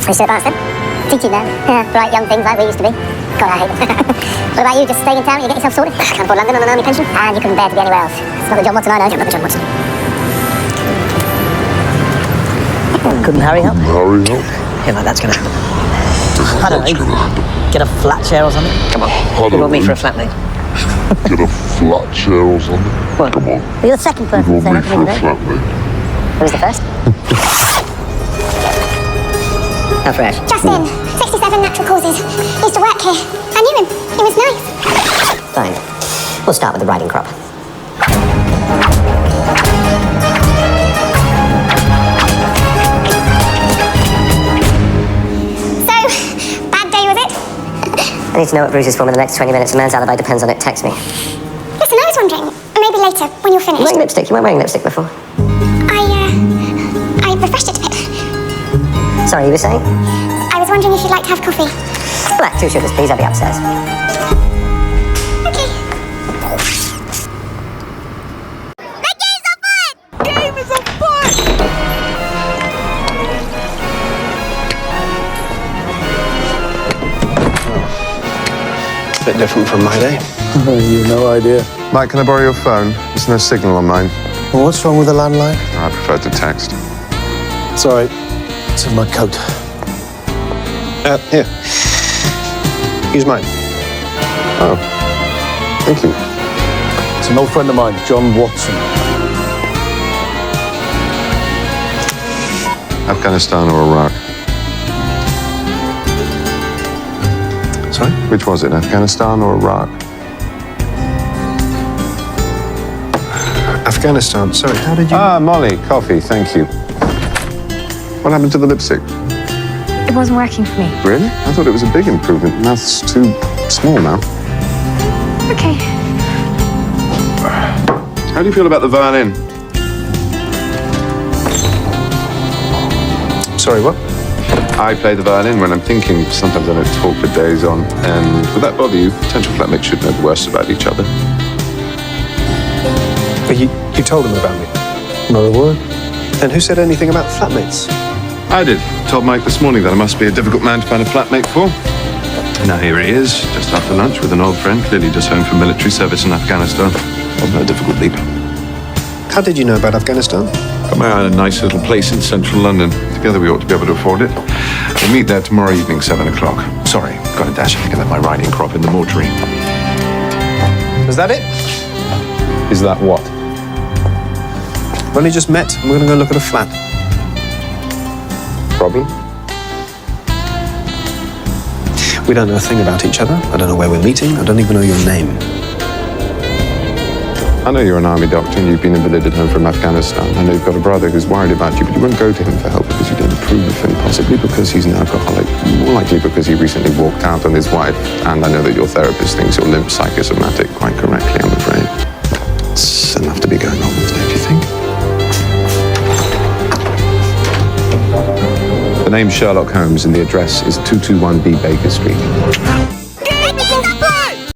Pretty so advanced then. Teaching now. Yeah, bright young things like we used to be. God, I hate them. What about you? Just staying in town and you get yourself sorted? Can't afford London on an army pension. And you couldn't bear to be anywhere else. It's not the John Watson I know. Not the John Watson. Couldn't Harry help? Yeah, like that's gonna happen. I don't know. Get a flat chair or something. Come on. You want me for a flatmate? Get a flat chair or something. What? Come on. Well, you're the second person You to say want me that to for me a today. flatmate? Who was the first? How fresh? Justin, 67 natural causes. He used to work here. I knew him. He was nice. Fine. We'll start with the riding crop. So, bad day was it? I need to know what Bruce is for in the next 20 minutes. A man's alibi depends on it. Text me. Listen, I was wondering, maybe later, when you're You're finished. wearing lipstick. You weren't wearing lipstick before. I refreshed it a bit. Sorry, you were saying? I was wondering if you'd like to have coffee. Black, 2 sugars, please. I'll be upstairs. Okay. A bit different from my day. You've no idea. Mike, can I borrow your phone? There's no signal on mine. Well, what's wrong with the landline? I prefer to text. Sorry, it's in my coat. Here. Use mine. Oh, thank you. It's an old friend of mine, John Watson. Afghanistan or Iraq? Sorry? Which was it, Afghanistan or Iraq? Afghanistan. Sorry, how did you... Ah, Molly, coffee, thank you. What happened to the lipstick? It wasn't working for me. Really? I thought it was a big improvement. Mouth's too small now. Okay. How do you feel about the violin? Sorry, what? I play the violin when I'm thinking. Sometimes I don't talk for days on. And would that bother you? Potential flatmates should know the worst about each other. But you told him about me. Not a word. And who said anything about flatmates? I did. Told Mike this morning that I must be a difficult man to find a flatmate for. Now here he is, just after lunch with an old friend, clearly just home from military service in Afghanistan. Wasn't a difficult leap. How did you know about Afghanistan? Got my eye on a nice little place in central London. Together we ought to be able to afford it. We'll meet there tomorrow evening, 7 o'clock. Sorry, got a dash. I think I left my riding crop in the mortuary. Is that it? Is that what? We only just met and we're going to go look at a flat. Problem? We don't know a thing about each other. I don't know where we're meeting. I don't even know your name. I know you're an army doctor and you've been invalided home from Afghanistan. I know you've got a brother who's worried about you, but you won't go to him for help because you don't approve of him, possibly because he's an alcoholic, more likely because he recently walked out on his wife, and I know that your therapist thinks you're limp psychosomatic quite correctly, I'm afraid. It's enough to be going on with, don't you think? The name's Sherlock Holmes and the address is 221B Baker Street.